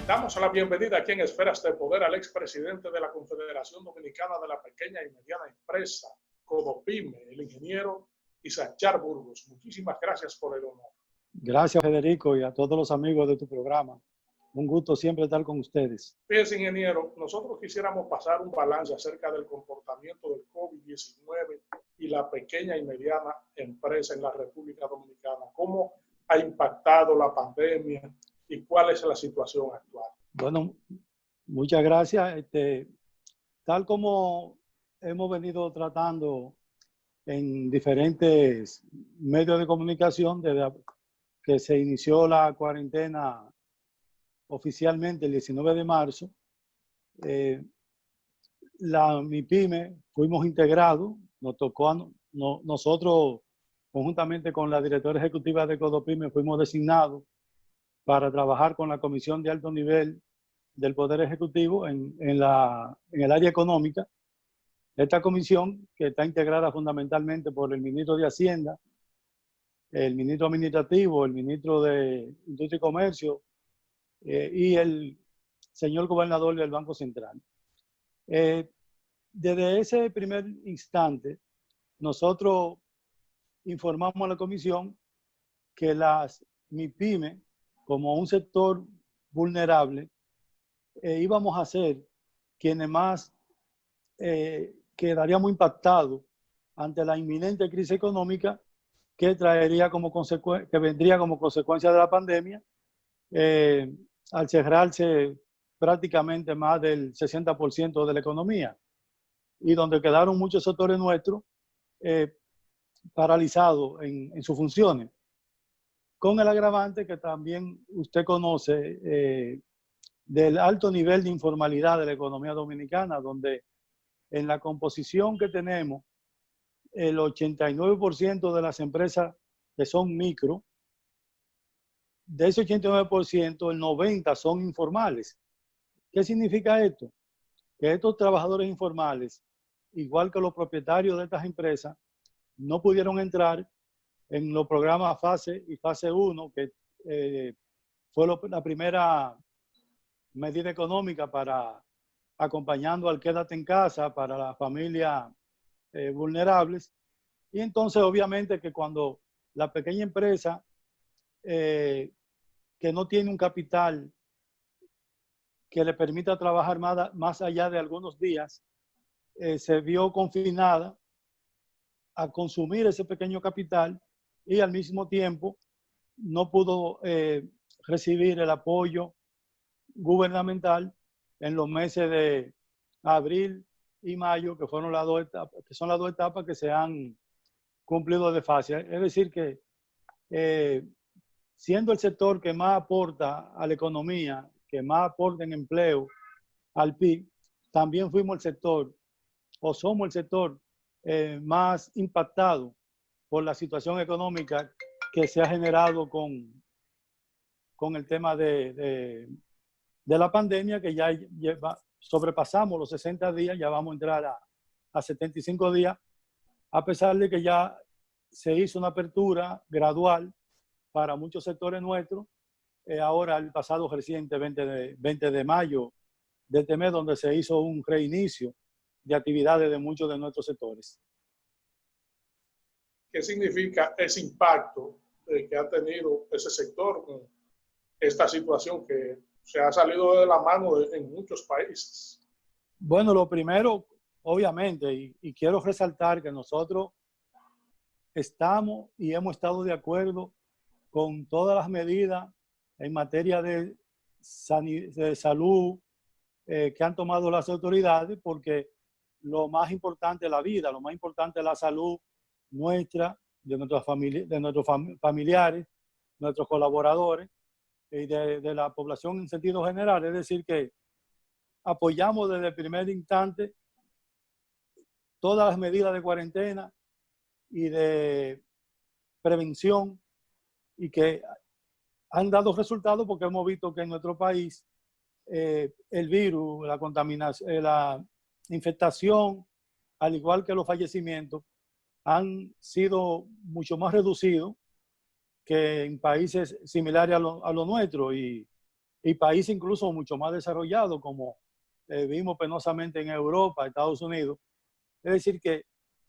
Damos la bienvenida aquí en Esferas de Poder al expresidente de la Confederación Dominicana de la Pequeña y Mediana Empresa, CODOPYME, el ingeniero Issachar Burgos. Muchísimas gracias por el honor. Gracias, Federico, y a todos los amigos de tu programa. Un gusto siempre estar con ustedes. Fíjese, ingeniero, nosotros quisiéramos pasar un balance acerca del comportamiento del COVID-19 y la pequeña y mediana empresa en la República Dominicana. ¿Cómo ha impactado la pandemia y cuál es la situación actual? Bueno, muchas gracias. Tal como hemos venido tratando en diferentes medios de comunicación desde que se inició la cuarentena oficialmente el 19 de marzo, la MIPYME fuimos integrados, nos tocó nosotros conjuntamente con la directora ejecutiva de CODOPYME fuimos designados para trabajar con la Comisión de Alto Nivel del Poder Ejecutivo en el área económica. Esta comisión, que está integrada fundamentalmente por el ministro de Hacienda, el ministro administrativo, el ministro de Industria y Comercio y el señor gobernador del Banco Central. Desde ese primer instante, nosotros informamos a la comisión que las MIPYME, como un sector vulnerable, íbamos a ser quienes más quedaríamos impactados ante la inminente crisis económica que vendría como consecuencia de la pandemia, al cerrarse prácticamente más del 60% de la economía y donde quedaron muchos sectores nuestros paralizados en sus funciones, con el agravante que también usted conoce del alto nivel de informalidad de la economía dominicana, donde en la composición que tenemos, el 89% de las empresas que son micro, de ese 89%, el 90% son informales. ¿Qué significa esto? Que estos trabajadores informales, igual que los propietarios de estas empresas, no pudieron entrar en los programas fase y fase 1, que fue la primera medida económica para acompañando al quédate en casa para las familias vulnerables. Y entonces obviamente que cuando la pequeña empresa que no tiene un capital que le permita trabajar más allá de algunos días, se vio confinada a consumir ese pequeño capital y al mismo tiempo no pudo recibir el apoyo gubernamental en los meses de abril y mayo, que fueron las dos etapas, que son las dos etapas que se han cumplido de fase. Es decir que siendo el sector que más aporta a la economía, que más aporta en empleo al PIB, también fuimos el sector, o somos el sector más impactado por la situación económica que se ha generado con el tema de la pandemia, que ya sobrepasamos los 60 días, ya vamos a entrar a 75 días, a pesar de que ya se hizo una apertura gradual para muchos sectores nuestros, ahora el pasado reciente 20 de mayo de este mes, donde se hizo un reinicio de actividades de muchos de nuestros sectores. ¿Qué significa ese impacto que ha tenido ese sector con esta situación que se ha salido de la mano en muchos países? Bueno, lo primero, obviamente, y quiero resaltar que nosotros estamos y hemos estado de acuerdo con todas las medidas en materia de salud que han tomado las autoridades, porque lo más importante es la vida, lo más importante es la salud nuestra, de nuestros familiares, nuestros colaboradores y de la población en sentido general. Es decir, que apoyamos desde el primer instante todas las medidas de cuarentena y de prevención, y que han dado resultados, porque hemos visto que en nuestro país el virus, la contaminación, la infectación, al igual que los fallecimientos, han sido mucho más reducidos que en países similares a lo nuestro. Y y países incluso mucho más desarrollados, como vimos penosamente en Europa, Estados Unidos. Es decir, que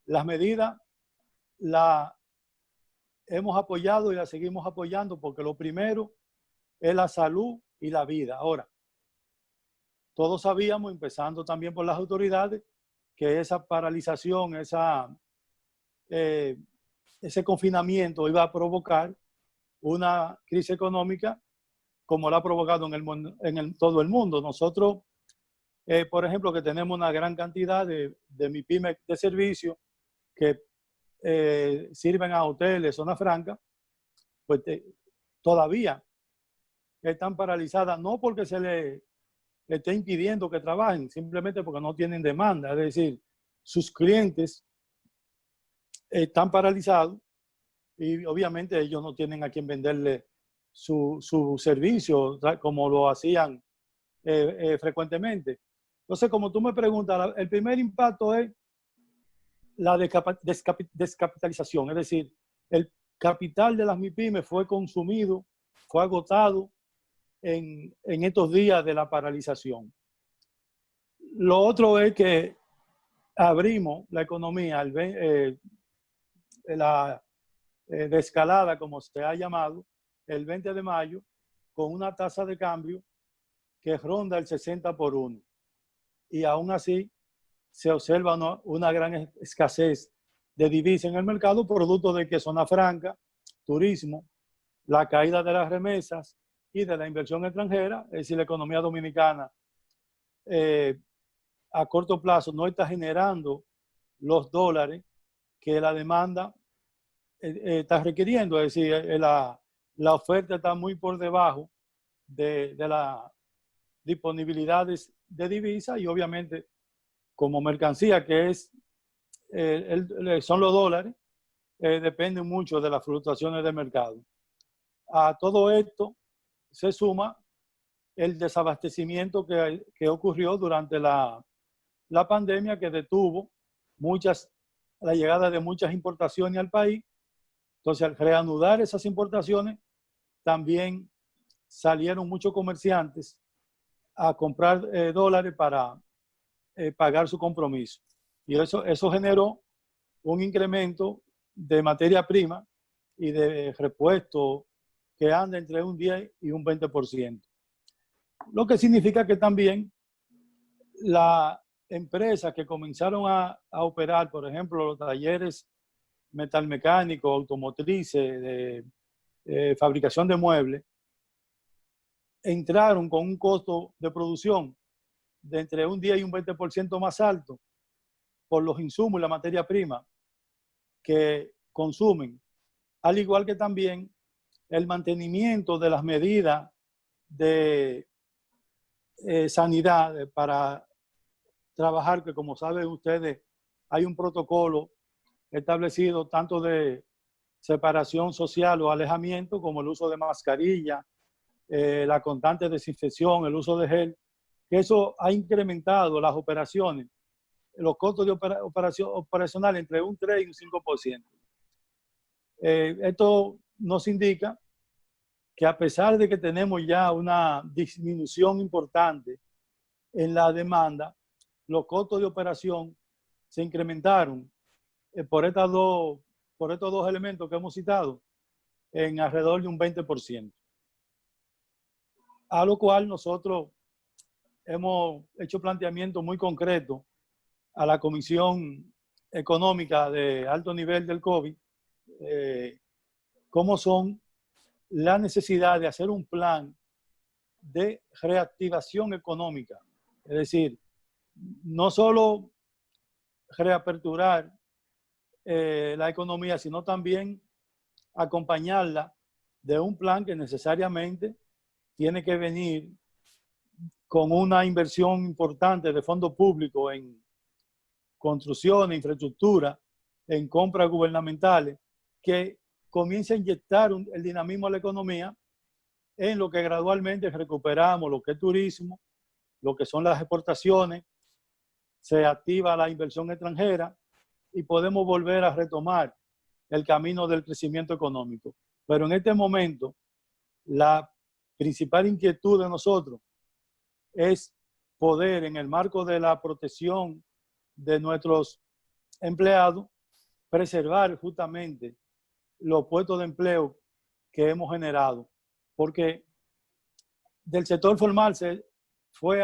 las medidas las hemos apoyado y las seguimos apoyando porque lo primero es la salud y la vida. Ahora, todos sabíamos, empezando también por las autoridades, que esa paralización, ese confinamiento iba a provocar una crisis económica como la ha provocado en todo el mundo. Nosotros, por ejemplo, que tenemos una gran cantidad de MIPYME de servicio que sirven a hoteles, zona franca, pues todavía están paralizadas, no porque se le esté impidiendo que trabajen, simplemente porque no tienen demanda. Es decir, sus clientes están paralizados y obviamente ellos no tienen a quien venderle su servicio como lo hacían frecuentemente. Entonces, como tú me preguntas, el primer impacto es la descapitalización, es decir, el capital de las MIPYME fue consumido, fue agotado en estos días de la paralización. Lo otro es que abrimos la economía, la desescalada, como se ha llamado, el 20 de mayo, con una tasa de cambio que ronda el 60 por 1. Y aún así se observa una gran escasez de divisas en el mercado, producto de que zona franca, turismo, la caída de las remesas y de la inversión extranjera, es decir, la economía dominicana a corto plazo no está generando los dólares que la demanda está requiriendo, es decir, la oferta está muy por debajo de las disponibilidades de divisas y obviamente como mercancía que es son los dólares, depende mucho de las fluctuaciones de mercado. A todo esto se suma el desabastecimiento que ocurrió durante la pandemia, que detuvo la llegada de muchas importaciones al país. Entonces, al reanudar esas importaciones, también salieron muchos comerciantes a comprar dólares para pagar su compromiso. Y eso generó un incremento de materia prima y de repuesto que anda entre un 10 y un 20%. Lo que significa que también las empresas que comenzaron a operar, por ejemplo, los talleres metalmecánicos, automotrices, de fabricación de muebles, entraron con un costo de producción de entre un 10 y un 20% más alto por los insumos y la materia prima que consumen, al igual que también el mantenimiento de las medidas de sanidad para trabajar, que como saben ustedes, hay un protocolo establecido tanto de separación social o alejamiento, como el uso de mascarilla, la constante desinfección, el uso de gel, que eso ha incrementado las operaciones, los costos de operacional entre un 3 y un 5%. Esto nos indica que a pesar de que tenemos ya una disminución importante en la demanda, los costos de operación se incrementaron por estos dos elementos que hemos citado en alrededor de un 20%. A lo cual nosotros hemos hecho planteamientos muy concretos a la Comisión Económica de Alto Nivel del COVID, cómo son la necesidad de hacer un plan de reactivación económica. Es decir, no solo reaperturar la economía, sino también acompañarla de un plan que necesariamente tiene que venir con una inversión importante de fondos públicos en construcción, infraestructura, en compras gubernamentales, que comience a inyectar el dinamismo a la economía en lo que gradualmente recuperamos, lo que es turismo, lo que son las exportaciones, se activa la inversión extranjera y podemos volver a retomar el camino del crecimiento económico. Pero en este momento, la principal inquietud de nosotros es poder, en el marco de la protección de nuestros empleados, preservar justamente los puestos de empleo que hemos generado. Porque del sector formal se fue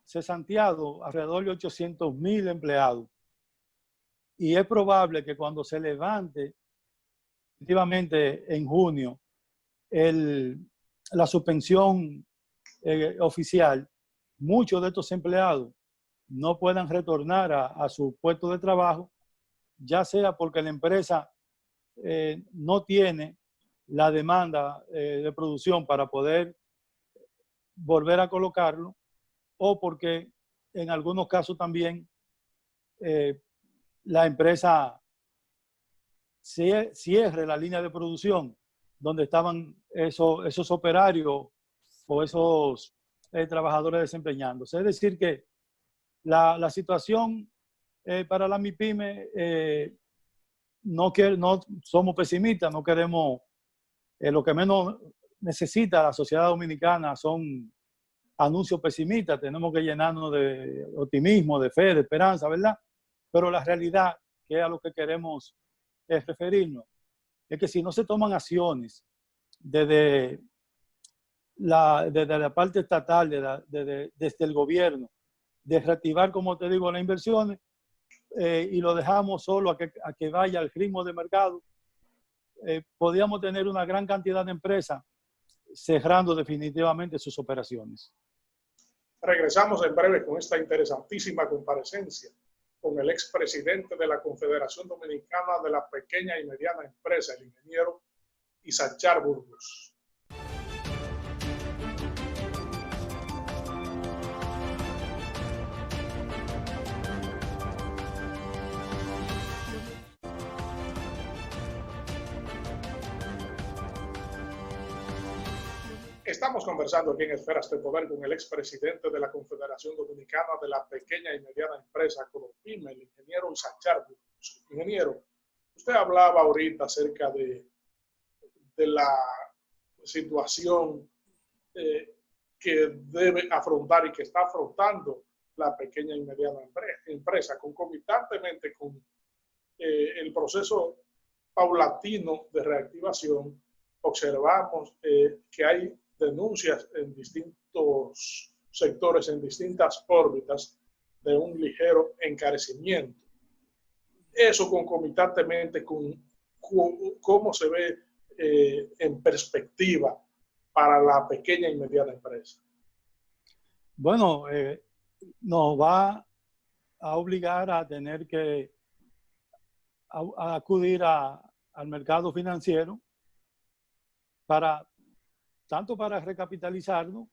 cesanteado alrededor de 800,000 empleados. Y es probable que cuando se levante efectivamente en junio la suspensión oficial, muchos de estos empleados no puedan retornar a su puesto de trabajo, ya sea porque la empresa no tiene la demanda de producción para poder volver a colocarlo, o porque en algunos casos también la empresa cierre la línea de producción donde estaban esos operarios o esos trabajadores desempeñándose. Es decir que la situación para la MIPYME, no somos pesimistas, no queremos, lo que menos necesita la sociedad dominicana son anuncios pesimistas, tenemos que llenarnos de optimismo, de fe, de esperanza, ¿verdad? Pero la realidad, que es a lo que queremos referirnos, es que si no se toman acciones desde la parte estatal, desde el gobierno, de reactivar, como te digo, las inversiones, y lo dejamos solo a que vaya al ritmo de mercado, podríamos tener una gran cantidad de empresas cerrando definitivamente sus operaciones. Regresamos en breve con esta interesantísima comparecencia con el expresidente de la Confederación Dominicana de la Pequeña y Mediana Empresa, el ingeniero Issachar Burgos. Estamos conversando aquí en Esferas de Poder con el expresidente de la Confederación Dominicana de la Pequeña y Mediana Empresa, CODOPYME, el ingeniero Issachar Burgos. Ingeniero, usted hablaba ahorita acerca de la situación que debe afrontar y que está afrontando la pequeña y mediana empresa, concomitantemente con el proceso paulatino de reactivación. Observamos que hay denuncias en distintos sectores, en distintas órbitas, de un ligero encarecimiento. Eso concomitantemente con cómo se ve en perspectiva para la pequeña y mediana empresa. Bueno, nos va a obligar a tener que acudir al mercado financiero tanto para recapitalizarnos,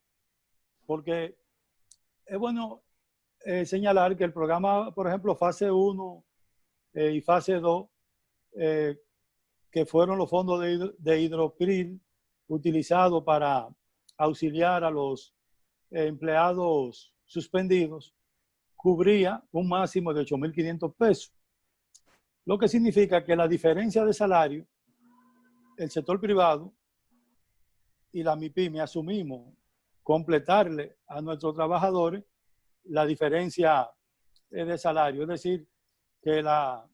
porque es bueno señalar que el programa, por ejemplo, fase 1 y fase 2, que fueron los fondos de Hidropril utilizados para auxiliar a los empleados suspendidos, cubría un máximo de 8.500 pesos. Lo que significa que la diferencia de salario, el sector privado y la MIPYME asumimos completarle a nuestros trabajadores la diferencia de salario. Es decir, que las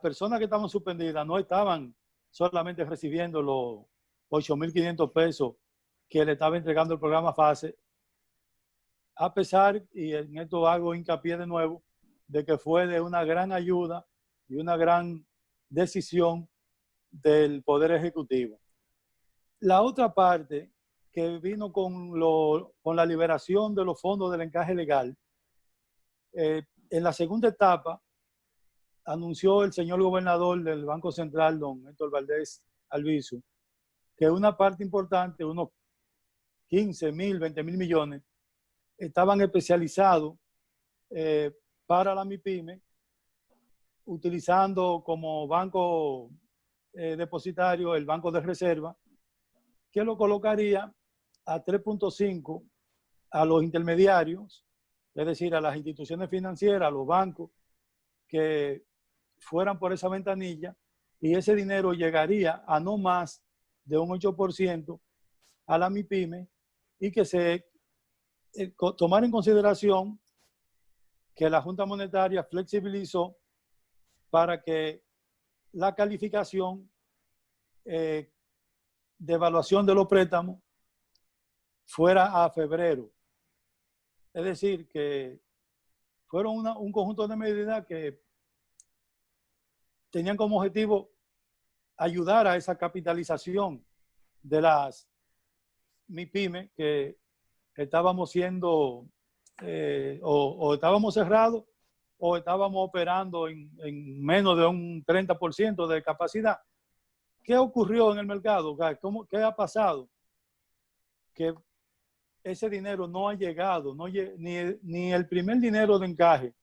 personas que estaban suspendidas no estaban solamente recibiendo los 8.500 pesos que le estaba entregando el programa FASE, a pesar, y en esto hago hincapié de nuevo, de que fue de una gran ayuda y una gran decisión del Poder Ejecutivo. La otra parte que vino con la liberación de los fondos del encaje legal, en la segunda etapa anunció el señor gobernador del Banco Central, don Héctor Valdés Albizu, que una parte importante, unos 15.000, 20.000 millones, estaban especializados para la MIPYME, utilizando como banco depositario el Banco de Reserva, que lo colocaría a 3.5 a los intermediarios, es decir, a las instituciones financieras, a los bancos, que fueran por esa ventanilla, y ese dinero llegaría a no más de un 8% a la MIPYME y que se tomar en consideración que la Junta Monetaria flexibilizó para que la calificación de evaluación de los préstamos fuera a febrero. Es decir, que fueron un conjunto de medidas que tenían como objetivo ayudar a esa capitalización de las MIPYME que estábamos siendo o estábamos cerrados o estábamos operando en menos de un 30% de capacidad. ¿Qué ocurrió en el mercado? ¿Qué ha pasado? Que ese dinero no ha llegado, ni el primer dinero de encaje,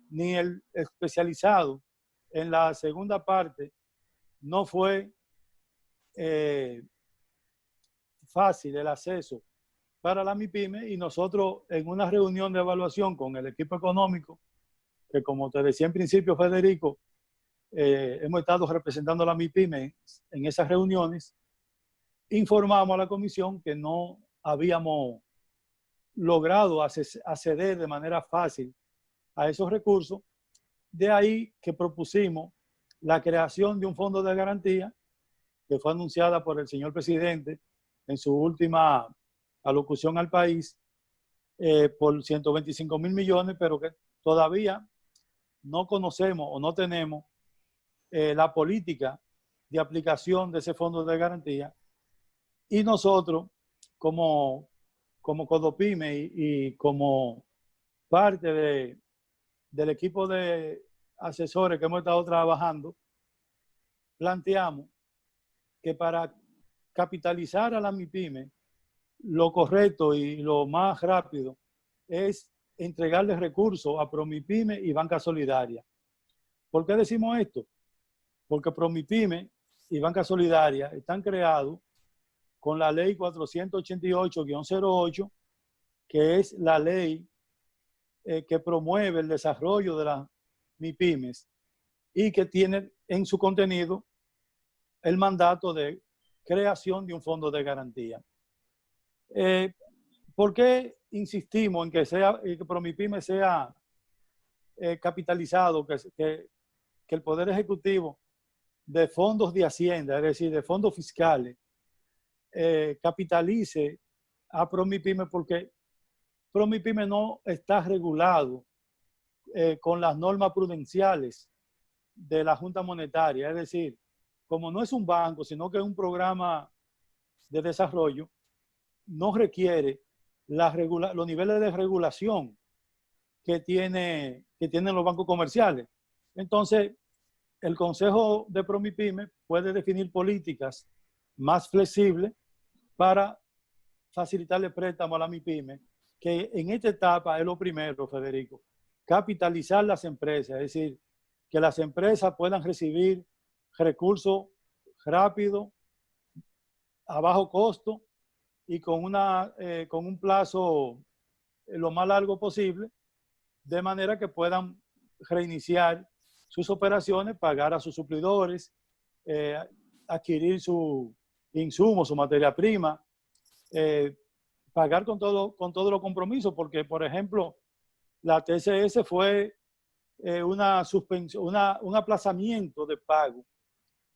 ni el especializado en la segunda parte, no fue fácil el acceso para la MIPYME, y nosotros en una reunión de evaluación con el equipo económico, que como te decía en principio, Federico, hemos estado representando a la MIPYME en esas reuniones, informamos a la comisión que no habíamos logrado acceder de manera fácil a esos recursos. De ahí que propusimos la creación de un fondo de garantía que fue anunciada por el señor presidente en su última alocución al país por 125.000 millones, pero que todavía no conocemos o no tenemos la política de aplicación de ese fondo de garantía. Y nosotros, como Codopyme y como parte del equipo de asesores que hemos estado trabajando, planteamos que para capitalizar a la MIPYME, lo correcto y lo más rápido es entregarle recursos a Promipyme y Banca Solidaria. ¿Por qué decimos esto? Porque Promipyme y Banca Solidaria están creados con la ley 488-08, que es la ley que promueve el desarrollo de las MIPYMES y que tiene en su contenido el mandato de creación de un fondo de garantía. ¿Por qué insistimos en que Promipyme sea capitalizado, que el Poder Ejecutivo de fondos de Hacienda, es decir, de fondos fiscales, capitalice a Promipyme? Porque Promipyme no está regulado con las normas prudenciales de la Junta Monetaria. Es decir, como no es un banco, sino que es un programa de desarrollo, no requiere los niveles de regulación que tienen los bancos comerciales. Entonces, el Consejo de Promipyme puede definir políticas más flexibles para facilitarle préstamo a la MIPYME, que en esta etapa es lo primero, Federico, capitalizar las empresas, es decir, que las empresas puedan recibir recursos rápidos, a bajo costo y con un plazo lo más largo posible, de manera que puedan reiniciar sus operaciones, pagar a sus suplidores, adquirir su insumo, su materia prima, pagar con todos los compromisos, porque, por ejemplo, la TCS fue una suspensión, un aplazamiento de pago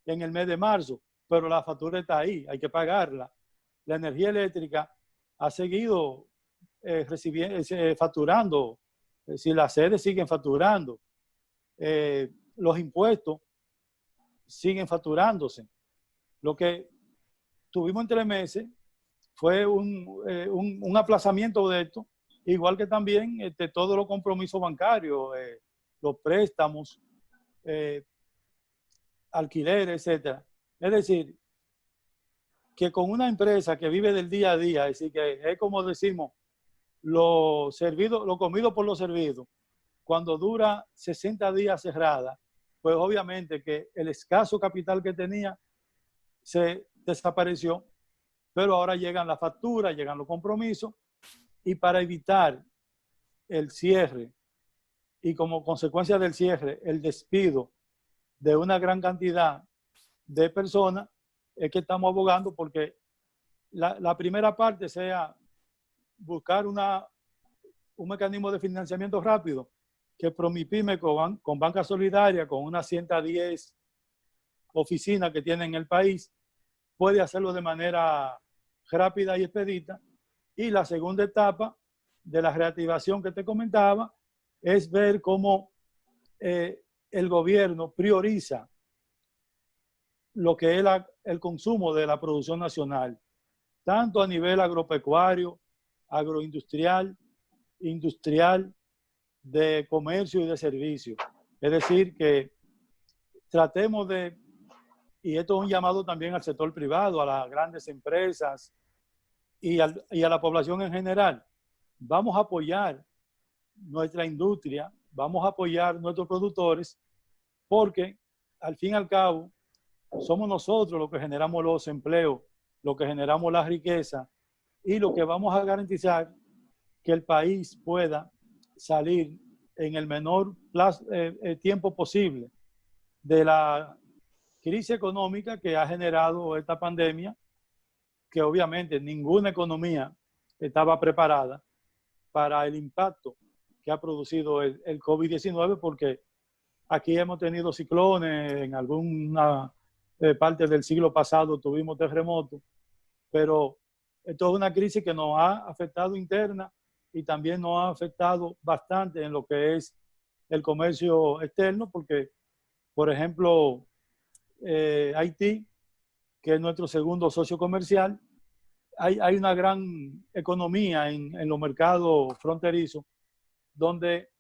en el mes de marzo, pero la factura está ahí, hay que pagarla. La energía eléctrica ha seguido facturando, si las sedes siguen facturando, los impuestos siguen facturándose. Lo que tuvimos en 3 meses fue un aplazamiento de esto, igual que también todos los compromisos bancarios, los préstamos, alquileres, etc. Es decir, que con una empresa que vive del día a día, es decir, que es como decimos, lo comido por lo servido, cuando dura 60 días cerrada, pues obviamente que el escaso capital que tenía se desapareció, pero ahora llegan las facturas, llegan los compromisos, y para evitar el cierre y como consecuencia del cierre el despido de una gran cantidad de personas, es que estamos abogando porque la primera parte sea buscar un mecanismo de financiamiento rápido que Promipyme con Banca Solidaria, con unas 110 oficinas que tiene en el país, puede hacerlo de manera rápida y expedita. Y la segunda etapa de la reactivación que te comentaba es ver cómo el gobierno prioriza lo que es el consumo de la producción nacional, tanto a nivel agropecuario, agroindustrial, industrial, de comercio y de servicio. Es decir, que tratemos de, y esto es un llamado también al sector privado, a las grandes empresas y a la población en general, vamos a apoyar nuestra industria, vamos a apoyar nuestros productores, porque al fin y al cabo somos nosotros los que generamos los empleos, los que generamos la riqueza y lo que vamos a garantizar que el país pueda salir en el menor tiempo posible de la crisis económica que ha generado esta pandemia, que obviamente ninguna economía estaba preparada para el impacto que ha producido el COVID-19, porque aquí hemos tenido ciclones, en alguna parte del siglo pasado tuvimos terremotos, pero esto es una crisis que nos ha afectado interna y también nos ha afectado bastante en lo que es el comercio externo, porque, por ejemplo, Haití, que es nuestro segundo socio comercial, hay una gran economía en los mercados fronterizos, donde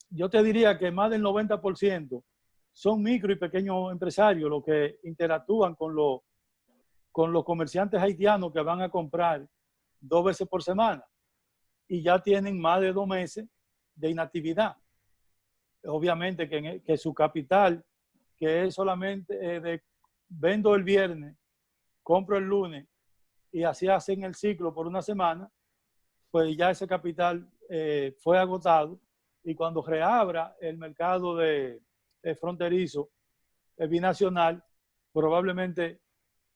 yo te diría que más del 90% son micro y pequeños empresarios los que interactúan con los comerciantes haitianos que van a comprar 2 veces por semana y ya tienen más de 2 meses de inactividad. Obviamente que su capital, que es solamente vendo el viernes, compro el lunes y así hacen el ciclo por una semana, pues ya ese capital fue agotado, y cuando reabra el mercado de fronterizo binacional, probablemente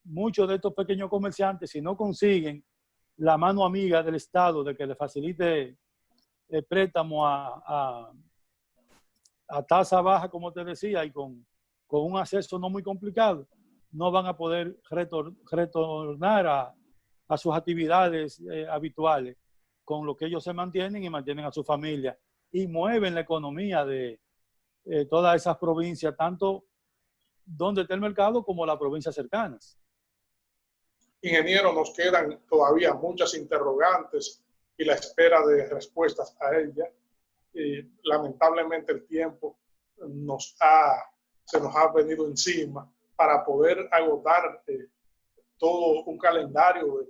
muchos de estos pequeños comerciantes, si no consiguen la mano amiga del Estado de que le facilite el préstamo a tasa baja, como te decía, y con un acceso no muy complicado, no van a poder retornar a sus actividades habituales, con lo que ellos se mantienen y mantienen a su familia y mueven la economía de todas esas provincias, tanto donde está el mercado como las provincias cercanas. Ingeniero, nos quedan todavía muchas interrogantes y la espera de respuestas a ellas. Lamentablemente el tiempo se nos ha venido encima para poder agotar todo un calendario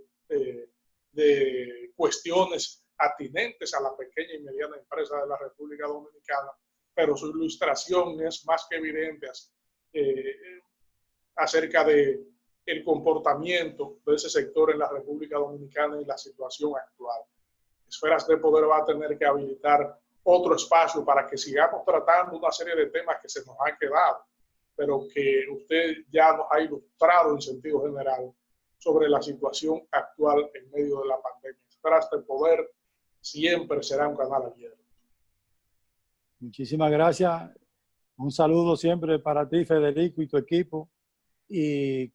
de cuestiones atinentes a la pequeña y mediana empresa de la República Dominicana, pero su ilustración es más que evidente acerca de el comportamiento de ese sector en la República Dominicana y la situación actual. Esferas de Poder va a tener que habilitar otro espacio para que sigamos tratando una serie de temas que se nos han quedado, pero que usted ya nos ha ilustrado en sentido general sobre la situación actual en medio de la pandemia. Esferas de Poder siempre será un canal abierto. Muchísimas gracias. Un saludo siempre para ti, Federico, y tu equipo. Y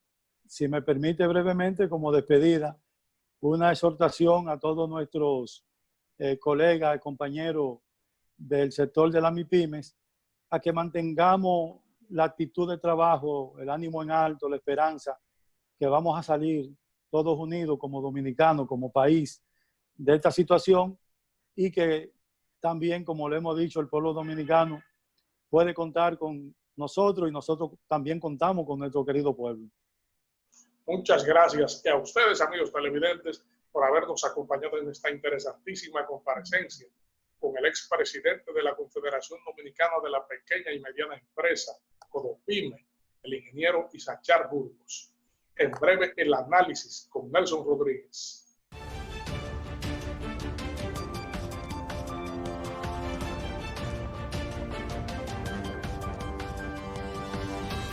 si me permite brevemente, como despedida, una exhortación a todos nuestros colegas y compañeros del sector de las MIPYMES a que mantengamos la actitud de trabajo, el ánimo en alto, la esperanza, que vamos a salir todos unidos como dominicanos, como país, de esta situación, y que también, como le hemos dicho, el pueblo dominicano puede contar con nosotros y nosotros también contamos con nuestro querido pueblo. Muchas gracias a ustedes, amigos televidentes, por habernos acompañado en esta interesantísima comparecencia con el expresidente de la Confederación Dominicana de la Pequeña y Mediana Empresa, CODOPYME, el ingeniero Issachar Burgos. En breve, el análisis con Nelson Rodríguez.